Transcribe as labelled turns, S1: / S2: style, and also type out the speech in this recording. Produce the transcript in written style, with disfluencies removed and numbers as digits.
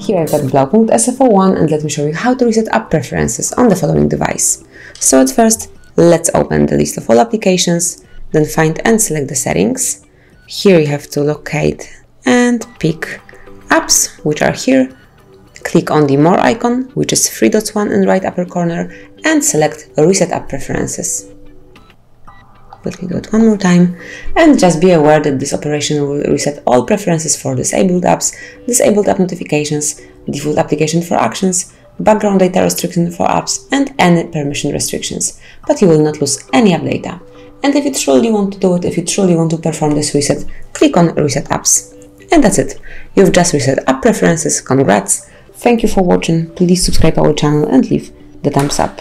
S1: Here I've got BLAUPUNKT SF and let me show you how to reset app preferences on the following device. So at first, let's open the list of all applications, then find and select the settings. Here you have to locate and pick apps, which are here. Click on the more icon, which is 3 dots in the right upper corner, and select Reset App Preferences. Let me do it one more time, and just be aware that this operation will reset all preferences for disabled apps, disabled app notifications, default application for actions, background data restriction for apps, and any permission restrictions, but you will not lose any app data. And if you truly want to do it, if you truly want to perform this reset, click on Reset Apps. And that's it. You've just reset app preferences. Congrats! Thank you for watching. Please subscribe our channel and leave the thumbs up.